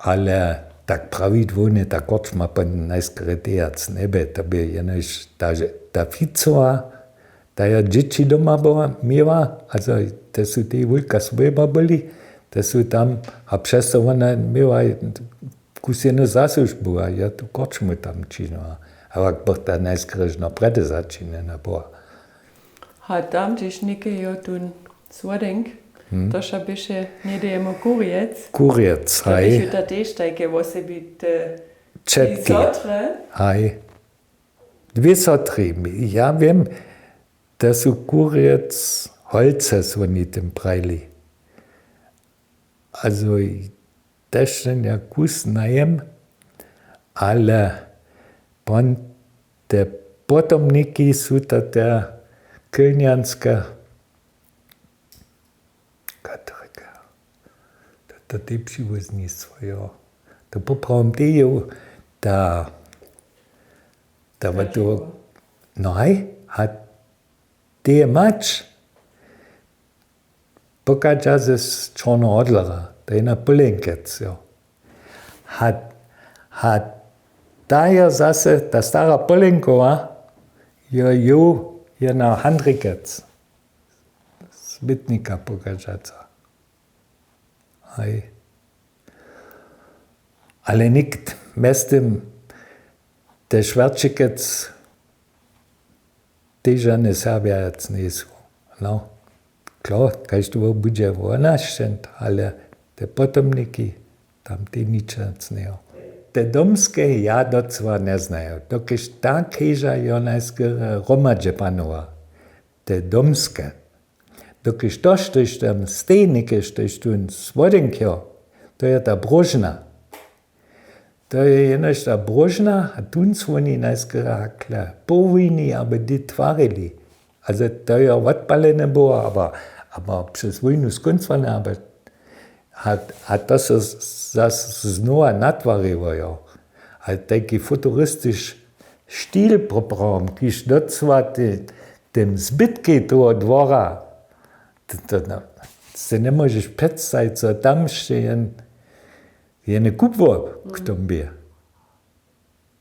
ale tak pravidłownie ta korčma pan najskrytejac nebe, to by jenož ta Ficova, ta ja dzieci doma miała, also to są te wulka swojba byli, to są tam, a przez to ona miała kusjeno zasłużbu, a ja tu korčmu tam činila. A jak bych ta najskryžno prede začinjena była. A tam gdzieś nikie jo tun słodenk, to še biše nedejemo kuriec. Kuriec, To haj. biše ta težtajke, wo se bi te Četki. zotre. Haj. 203. Ja wiem, da su kuriec holce so ni tym prajli. Also, też ten ja kus najem, ale pon te potomniki su ta te kylnianska Katryka. To te przywoznictwo, jo. To poprawim teju, da war du, nein, hat der Match, pokazał ze Czarno Odlera, to je na Pylinkec, jo. Hat daher zase, ta stara Pylinkova, je na Handrikec, Zbytnika pokazał. Hej. Ale nikt mestem te Schwarzikec teža ne sabiac nisu. No, klar, každu bo budže vonašćent, ale te potomniki tam ti ničac nejo. Te domske ja docva ne znaju. Dokiš ta keža je onajskere romadže panova. Te domske. Dokiš to štož tam stejnike štož tun svodenkjo, to je ta brožna. To je jenož ta brožna, a tunc oni najskere hakle. Po vojni, aber die tvarili. Also to je odpalene było, aber przez wojnu skończone, aber hat to se zas znova natvarilo, jo. A taki futuristisch stil popravom, kiž docva tem zbytki toho dvora. To se ne možeš predstaviti, co tam še jene kupvo k tomu je.